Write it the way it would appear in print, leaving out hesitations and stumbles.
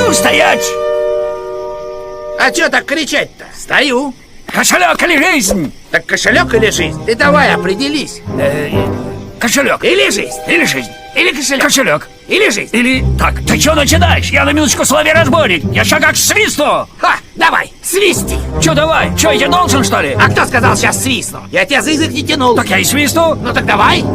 Ну, стоять! А чё так кричать-то? Стою. Кошелек или жизнь? Так кошелек или жизнь? Ты давай определись. Кошелек. Или жизнь? Или жизнь. Или кошелек? Кошелек. Или жизнь? Или... Так, ты что начинаешь? Я на минуточку соловей-разбойник. Я ща как свистну. Ха, давай, свисти. Че давай? Че, я должен, что ли? А кто сказал сейчас свистну? Я тебя за язык не тянул. Так я и свистну. Ну так давай.